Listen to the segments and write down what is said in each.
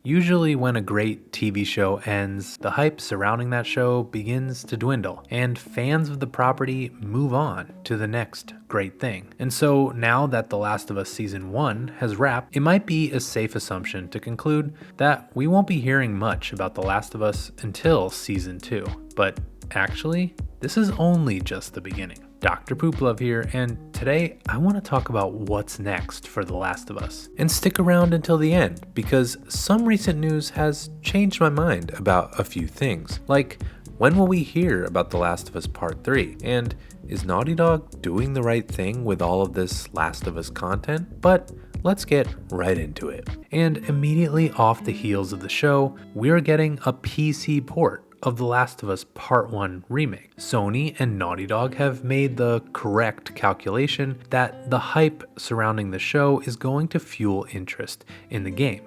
Usually, when a great TV show ends, the hype surrounding that show begins to dwindle, and fans of the property move on to the next great thing. And so, now that The Last of Us Season 1 has wrapped, it might be a safe assumption to conclude that we won't be hearing much about The Last of Us until Season 2. But actually, this is only just the beginning. Dr. Pooplove here, and today I want to talk about what's next for The Last of Us. And stick around until the end, because some recent news has changed my mind about a few things. Like, when will we hear about The Last of Us Part 3? And is Naughty Dog doing the right thing with all of this Last of Us content? But let's get right into it. And immediately off the heels of the show, we're getting a PC port of The Last of Us Part 1 Remake. Sony and Naughty Dog have made the correct calculation that the hype surrounding the show is going to fuel interest in the game.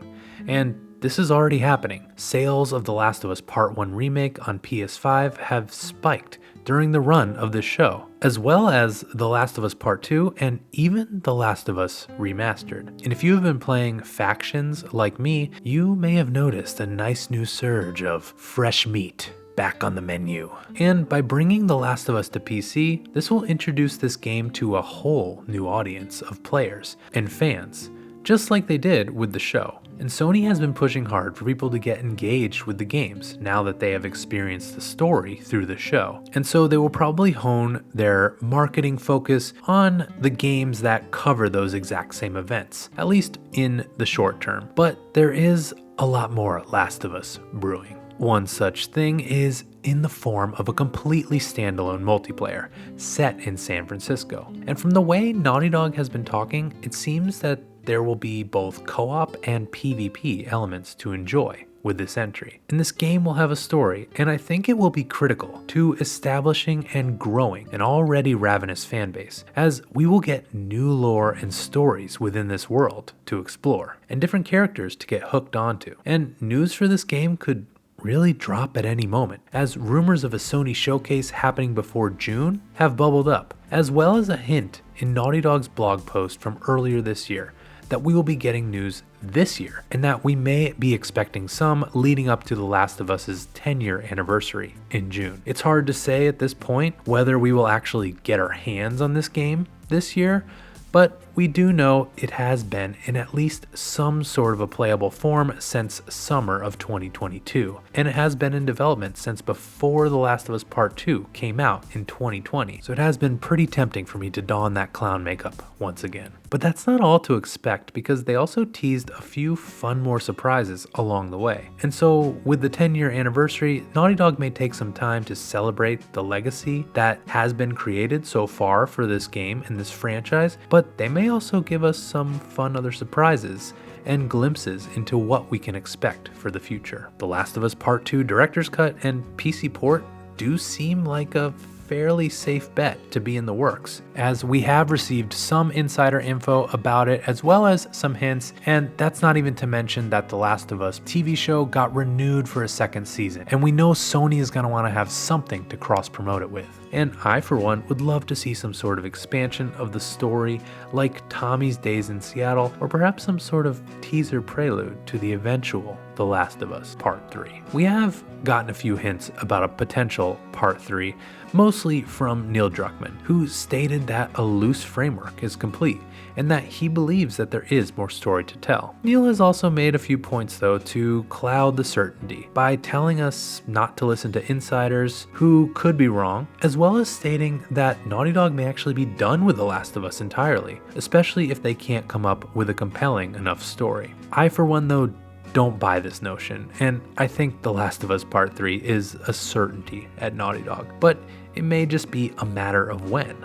And this is already happening. Sales of The Last of Us Part 1 Remake on PS5 have spiked during the run of this show, as well as The Last of Us Part 2 and even The Last of Us Remastered. And if you have been playing Factions like me, you may have noticed a nice new surge of fresh meat back on the menu. And by bringing The Last of Us to PC, this will introduce this game to a whole new audience of players and fans, just like they did with the show. And Sony has been pushing hard for people to get engaged with the games now that they have experienced the story through the show. And so they will probably hone their marketing focus on the games that cover those exact same events, at least in the short term. But there is a lot more Last of Us brewing. One such thing is in the form of a completely standalone multiplayer set in San Francisco. And from the way Naughty Dog has been talking, it seems that there will be both co-op and PvP elements to enjoy with this entry. And this game will have a story, and I think it will be critical to establishing and growing an already ravenous fanbase, as we will get new lore and stories within this world to explore, and different characters to get hooked onto. And news for this game could really drop at any moment, as rumors of a Sony showcase happening before June have bubbled up, as well as a hint in Naughty Dog's blog post from earlier this year that we will be getting news this year, and that we may be expecting some leading up to The Last of Us's 10-year anniversary in June. It's hard to say at this point whether we will actually get our hands on this game this year, but we do know it has been in at least some sort of a playable form since summer of 2022, and it has been in development since before The Last of Us Part 2 came out in 2020, so it has been pretty tempting for me to don that clown makeup once again. But that's not all to expect, because they also teased a few fun more surprises along the way. And so with the 10-year anniversary, Naughty Dog may take some time to celebrate the legacy that has been created so far for this game and this franchise, but they may also give us some fun other surprises and glimpses into what we can expect for the future. The Last of Us Part 2 Director's Cut and PC port do seem like a fairly safe bet to be in the works, as we have received some insider info about it, as well as some hints, and that's not even to mention that The Last of Us TV show got renewed for a second season, and we know Sony is going to want to have something to cross-promote it with. And I, for one, would love to see some sort of expansion of the story, like Tommy's days in Seattle, or perhaps some sort of teaser prelude to the eventual The Last of Us Part 3. We have gotten a few hints about a potential Part 3, mostly from Neil Druckmann, who stated that a loose framework is complete, and that he believes that there is more story to tell. Neil has also made a few points, though, to cloud the certainty by telling us not to listen to insiders who could be wrong, as well as stating that Naughty Dog may actually be done with The Last of Us entirely, especially if they can't come up with a compelling enough story. I, for one, though, don't buy this notion, and I think The Last of Us Part 3 is a certainty at Naughty Dog, but it may just be a matter of when.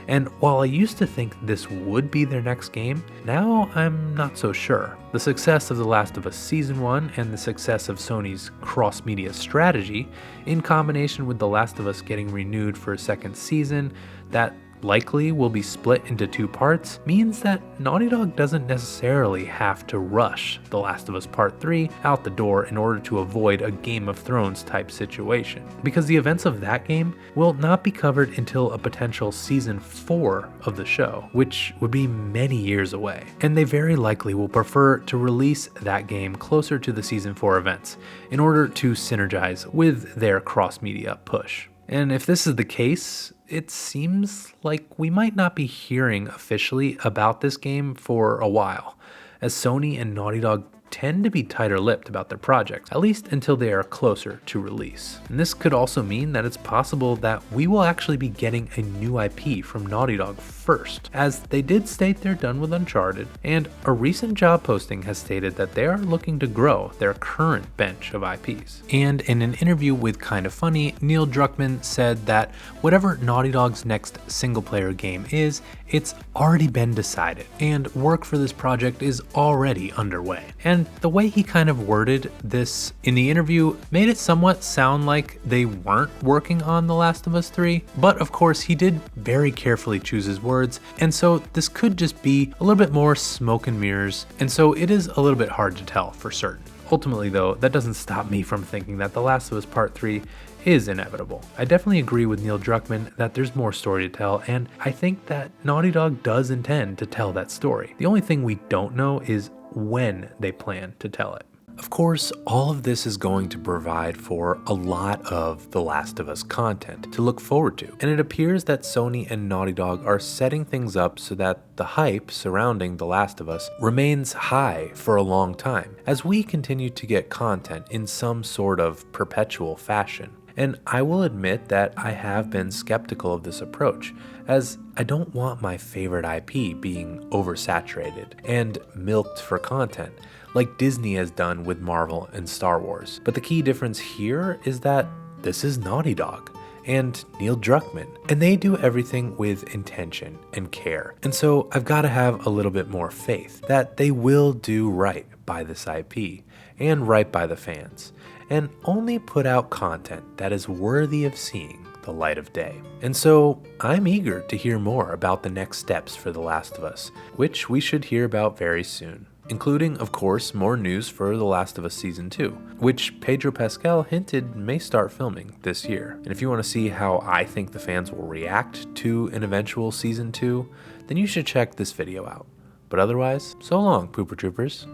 And while I used to think this would be their next game, now I'm not so sure. The success of The Last of Us Season 1 and the success of Sony's cross-media strategy, in combination with The Last of Us getting renewed for a second season that likely will be split into 2 parts means that Naughty Dog doesn't necessarily have to rush The Last of Us Part 3 out the door in order to avoid a Game of Thrones type situation, because the events of that game will not be covered until a potential season 4 of the show, which would be many years away. And they very likely will prefer to release that game closer to the season 4 events in order to synergize with their cross-media push. And if this is the case, it seems like we might not be hearing officially about this game for a while, as Sony and Naughty Dog tend to be tighter-lipped about their projects, at least until they are closer to release. And this could also mean that it's possible that we will actually be getting a new IP from Naughty Dog first, as they did state they're done with Uncharted, and a recent job posting has stated that they are looking to grow their current bench of IPs. And in an interview with Kinda Funny, Neil Druckmann said that whatever Naughty Dog's next single-player game is, it's already been decided, and work for this project is already underway. And the way he kind of worded this in the interview made it somewhat sound like they weren't working on The Last of Us 3, but of course he did very carefully choose his words, and so this could just be a little bit more smoke and mirrors, and so it is a little bit hard to tell for certain. Ultimately though, that doesn't stop me from thinking that The Last of Us Part 3 is inevitable. I definitely agree with Neil Druckmann that there's more story to tell, and I think that Naughty Dog does intend to tell that story. The only thing we don't know is when they plan to tell it. Of course, all of this is going to provide for a lot of The Last of Us content to look forward to, and it appears that Sony and Naughty Dog are setting things up so that the hype surrounding The Last of Us remains high for a long time, as we continue to get content in some sort of perpetual fashion. And I will admit that I have been skeptical of this approach, as I don't want my favorite IP being oversaturated and milked for content, like Disney has done with Marvel and Star Wars. But the key difference here is that this is Naughty Dog and Neil Druckmann, and they do everything with intention and care. And so I've got to have a little bit more faith that they will do right by this IP and right by the fans, and only put out content that is worthy of seeing the light of day. And so I'm eager to hear more about the next steps for The Last of Us, which we should hear about very soon, including, of course, more news for The Last of Us Season 2, which Pedro Pascal hinted may start filming this year. And if you want to see how I think the fans will react to an eventual Season 2, then you should check this video out. But otherwise, so long, Pooper Troopers.